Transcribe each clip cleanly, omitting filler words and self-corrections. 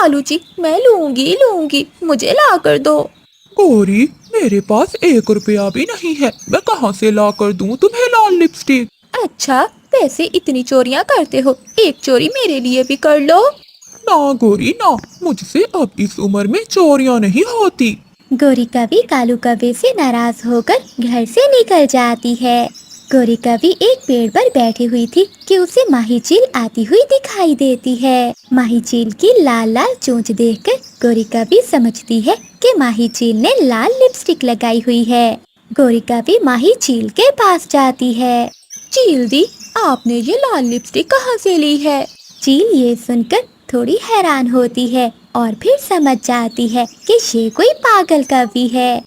कालू जी, मैं लूंगी लूंगी, मुझे ला कर दो। गौरी, मेरे पास 1 रुपया भी नहीं है, मैं कहाँ से ला कर दूँ तुम्हें लाल लिपस्टिक। अच्छा, वैसे इतनी चोरियां करते हो, एक चोरी मेरे लिए भी कर लो। ना गौरी ना, मुझसे अब इस उम्र में चोरियां नहीं होती। गौरी कवि कालू कव्वे से नाराज होकर घर से निकल जाती है। गौरी कवि एक पेड़ पर बैठी हुई थी कि उसे माही चील आती हुई दिखाई देती है। माही चील की लाल लाल चोंच देखकर गौरी कवि समझती है कि माही चील ने लाल लिपस्टिक लगाई हुई है। गौरी कवि माही चील के पास जाती है। चील दी, आपने ये लाल लिपस्टिक कहाँ से ली है? चील ये सुनकर थोड़ी हैरान होती है और फिर समझ जाती है कि ये कोई पागल कवि है।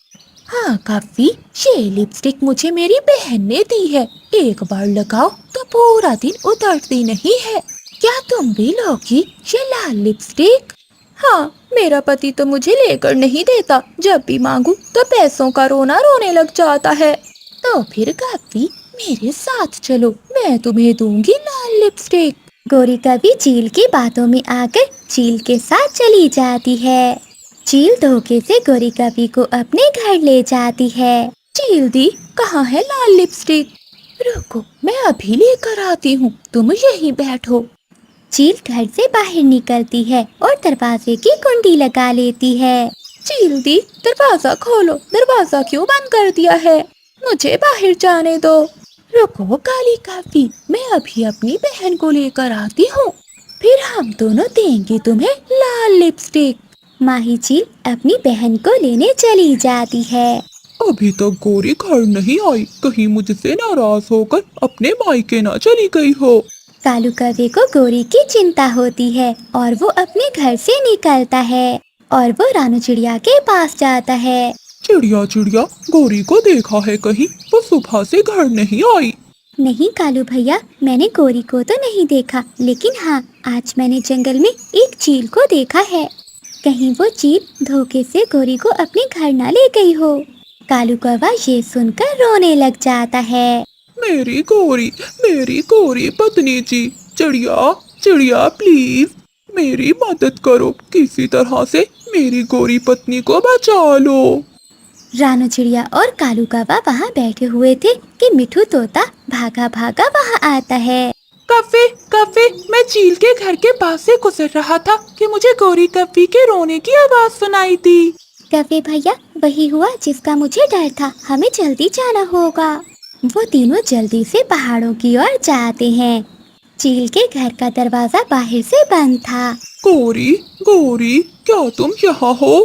हाँ कव्वी, ये लिपस्टिक मुझे मेरी बहन ने दी है। एक बार लगाओ तो पूरा दिन उतरती नहीं है। क्या तुम भी लोगी ये लाल लिपस्टिक? हाँ, मेरा पति तो मुझे लेकर नहीं देता, जब भी मांगू तो पैसों का रोना रोने लग जाता है। तो फिर कव्वी, मेरे साथ चलो, मैं तुम्हें दूंगी लाल लिपस्टिक। गौरी कवि चील की बातों में आकर चील के साथ चली जाती है। चील धोखे से गौरी कवि को अपने घर ले जाती है। चील दी, कहाँ है लाल लिपस्टिक? रुको, मैं अभी लेकर आती हूँ, तुम यहीं बैठो। चील घर से बाहर निकलती है और दरवाजे की कुंडी लगा लेती है। चील दी, दरवाजा खोलो, दरवाजा क्यों बंद कर दिया है? मुझे बाहर जाने दो। रुको काली काफी, मैं अभी अपनी बहन को लेकर आती हूँ, फिर हम दोनों देंगे तुम्हें लाल लिपस्टिक। माही चील अपनी बहन को लेने चली जाती है। अभी तक गौरी घर नहीं आई, कहीं मुझसे नाराज होकर अपने मायके ना चली गई हो। कालू कव्वे को गौरी की चिंता होती है और वो अपने घर से निकलता है और वो रानू चिड़िया के पास जाता है। चिड़िया चिड़िया, गौरी को देखा है कहीं? वो सुबह से घर नहीं आई। नहीं कालू भैया, मैंने गौरी को तो नहीं देखा, लेकिन हाँ, आज मैंने जंगल में एक चील को देखा है। कहीं वो चील धोखे से गौरी को अपने घर ना ले गई हो। कालू कौवा ये सुनकर रोने लग जाता है। मेरी गौरी पत्नी जी, चिड़िया चिड़िया प्लीज मेरी मदद करो, किसी तरह से मेरी गौरी पत्नी को बचा लो। रानू चिड़िया और कालू कौवा वहाँ बैठे हुए थे कि मिठू तोता भागा भागा वहाँ आता है। कव्वे कव्वे, मैं चील के घर के पास से गुजर रहा था कि मुझे गौरी कव्वी के रोने की आवाज सुनाई दी। कव्वे भैया, वही हुआ जिसका मुझे डर था, हमें जल्दी जाना होगा। वो तीनों जल्दी से पहाड़ों की ओर जाते हैं। चील के घर का दरवाजा बाहर से बंद था। गौरी गौरी, क्या तुम यहाँ हो?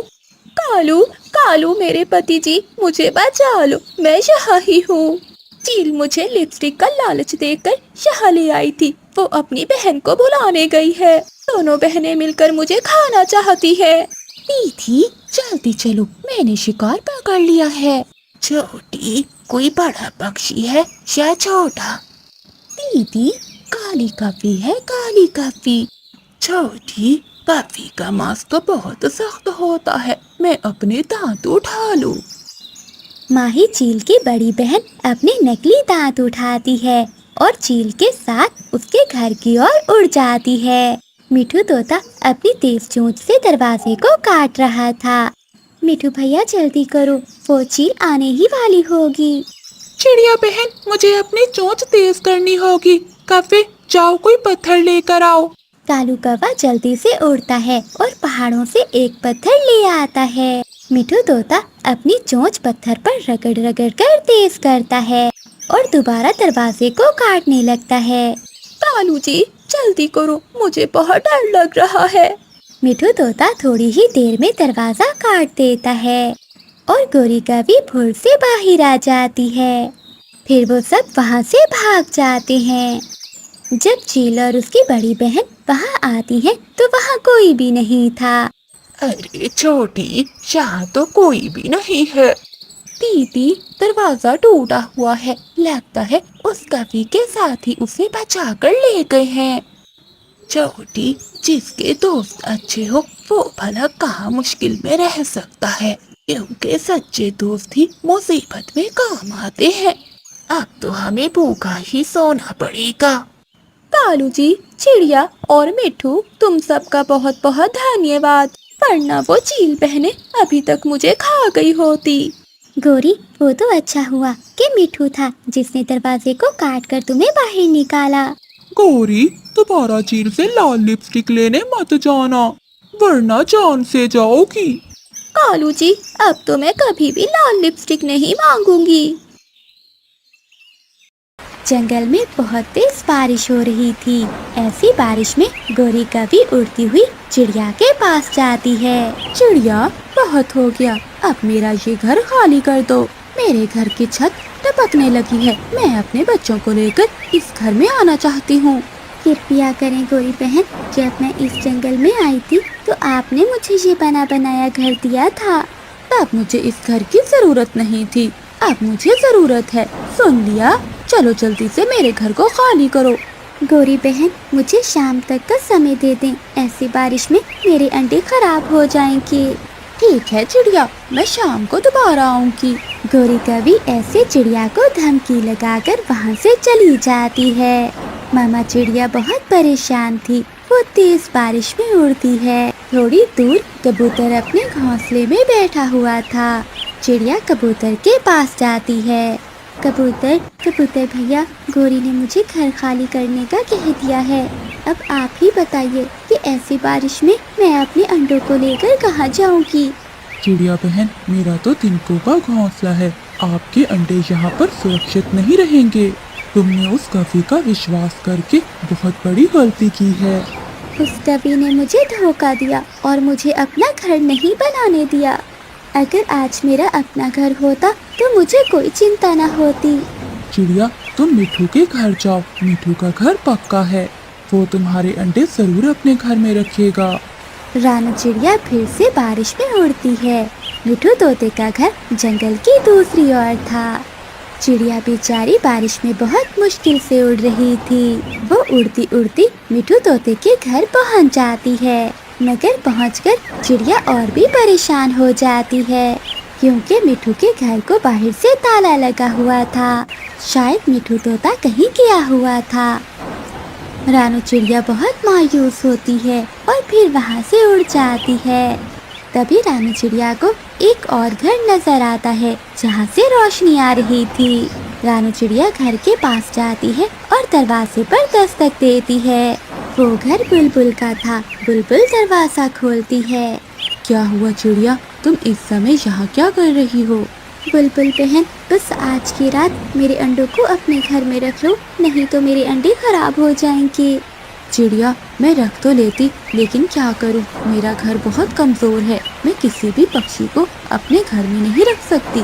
कालू कालू, मेरे पति जी, मुझे बचा लो, मैं यहाँ ही हूँ। चील मुझे लिपस्टिक का लालच देकर यहाँ ले आई थी, वो अपनी बहन को बुलाने गई है। दोनों बहनें मिलकर मुझे खाना चाहती है। दीदी जल्दी चलो, मैंने शिकार पकड़ लिया है। छोटी, कोई बड़ा पक्षी है या छोटा? दीदी, काली कव्वी है, काली कव्वी। छोटी, कव्वी का मांस तो बहुत सख्त होता है, मैं अपने दांत उठा लूं। माही चील की बड़ी बहन अपने नकली दांत उठाती है और चील के साथ उसके घर की ओर उड़ जाती है। मिठू तोता अपनी तेज चोंच से दरवाजे को काट रहा था। मिठू भैया जल्दी करो, वो चील आने ही वाली होगी। चिड़िया बहन, मुझे अपनी चोंच तेज करनी होगी। कव्वे, जाओ कोई पत्थर लेकर आओ। कालू कौवा जल्दी से उड़ता है और पहाड़ों से एक पत्थर ले आता है। मिठू तोता अपनी चोंच पत्थर पर रगड़ रगड़ कर तेज करता है और दोबारा दरवाजे को काटने लगता है। कालू जी, जल्दी करो, मुझे बहुत डर लग रहा है। मिठू तोता थोड़ी ही देर में दरवाजा काट देता है और गौरी कवि फुर से बाहर आ जाती है। फिर वो सब वहाँ से भाग जाते हैं। जब चील और उसकी बड़ी बहन वहाँ आती है तो वहाँ कोई भी नहीं था। अरे छोटी, यहाँ तो कोई भी नहीं है। दीदी, दरवाजा टूटा हुआ है, लगता है उस कवि के साथ ही उसे बचा कर ले गए हैं। छोटी, जिसके दोस्त अच्छे हो वो भला कहाँ मुश्किल में रह सकता है, क्योंकि सच्चे दोस्त ही मुसीबत में काम आते हैं। अब तो हमें भूखा ही सोना पड़ेगा। कालू जी, चिड़िया और मिठू, तुम सबका बहुत बहुत धन्यवाद, वरना वो चील बहनें अभी तक मुझे खा गई होती। गोरी, वो तो अच्छा हुआ कि मिठू था जिसने दरवाजे को काट कर तुम्हें बाहर निकाला। गौरी, दोबारा चील से लाल लिपस्टिक लेने मत जाना, वरना जान से जाओगी। कालू जी, अब तो मैं कभी भी लाल लिपस्टिक नहीं मांगूंगी। जंगल में बहुत तेज बारिश हो रही थी। ऐसी बारिश में गोरी कभी उड़ती हुई चिड़िया के पास जाती है। चिड़िया, बहुत हो गया, अब मेरा ये घर खाली कर दो। मेरे घर की छत टपकने लगी है, मैं अपने बच्चों को लेकर इस घर में आना चाहती हूँ। कृपया करें गोरी बहन, जब मैं इस जंगल में आई थी तो आपने मुझे ये बना बनाया घर दिया था। तब मुझे इस घर की जरूरत नहीं थी, अब मुझे जरूरत है, सुन लिया? चलो जल्दी से मेरे घर को खाली करो। गोरी बहन, मुझे शाम तक का समय दे दें, ऐसी बारिश में मेरे अंडे खराब हो जाएंगे। ठीक है चिड़िया, मैं शाम को दोबारा आऊंगी। गोरी कभी ऐसे चिड़िया को धमकी लगाकर वहाँ से चली जाती है। मामा चिड़िया बहुत परेशान थी, वो तेज बारिश में उड़ती है। थोड़ी दूर कबूतर अपने घोंसले में बैठा हुआ था। चिड़िया कबूतर के पास जाती है। कबूतर, कबूतर भैया, गोरी ने मुझे घर खाली करने का कह दिया है। अब आप ही बताइए कि ऐसी बारिश में मैं अपने अंडों को लेकर कहाँ जाऊँगी। चिड़िया बहन, मेरा तो तिनकों का घोंसला है, आपके अंडे यहाँ पर सुरक्षित नहीं रहेंगे। तुमने उस कवि का विश्वास करके बहुत बड़ी गलती की है। उस कवि ने मुझे धोखा दिया और मुझे अपना घर नहीं बनाने दिया। अगर आज मेरा अपना घर होता तो मुझे कोई चिंता न होती। चिड़िया, तुम मिठू के घर जाओ, मिठू का घर पक्का है, वो तुम्हारे अंडे जरूर अपने घर में रखेगा। रानू चिड़िया फिर से बारिश में उड़ती है। मिठू तोते का घर जंगल की दूसरी ओर था। चिड़िया बेचारी बारिश में बहुत मुश्किल से उड़ रही थी। वो उड़ती उड़ती मिठू तोते के घर पहुंच जाती है, मगर पहुंचकर चिड़िया और भी परेशान हो जाती है, क्योंकि मिठू के घर को बाहर से ताला लगा हुआ था। शायद मिठू तोता कहीं गया हुआ था। रानू चिड़िया बहुत मायूस होती है और फिर वहाँ से उड़ जाती है। तभी रानू चिड़िया को एक और घर नजर आता है जहाँ से रोशनी आ रही थी। रानू चिड़िया घर के पास जाती है और दरवाजे पर दस्तक देती है। वो घर बुलबुल का था। बुलबुल दरवाजा खोलती है। क्या हुआ चिड़िया, तुम इस समय यहाँ क्या कर रही हो? बुलबुल बहन, बस आज की रात मेरे अंडों को अपने घर में रख लो, नहीं तो मेरे अंडे खराब हो जाएंगे। चिड़िया, मैं रख तो लेती, लेकिन क्या करूँ, मेरा घर बहुत कमजोर है, मैं किसी भी पक्षी को अपने घर में नहीं रख सकती।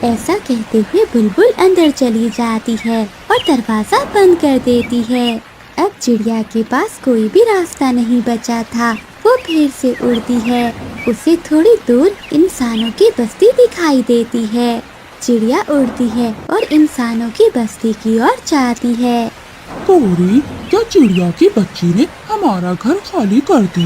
ऐसा कहते हुए बुलबुल अंदर चली जाती है और दरवाजा बंद कर देती है। अब चिड़िया के पास कोई भी रास्ता नहीं बचा था। वो फिर से उड़ती है। उसे थोड़ी दूर इंसानों की बस्ती दिखाई देती है। चिड़िया उड़ती है और इंसानों की बस्ती की ओर जाती है। गौरी, क्या चिड़िया की बच्ची ने हमारा घर खाली कर दिया?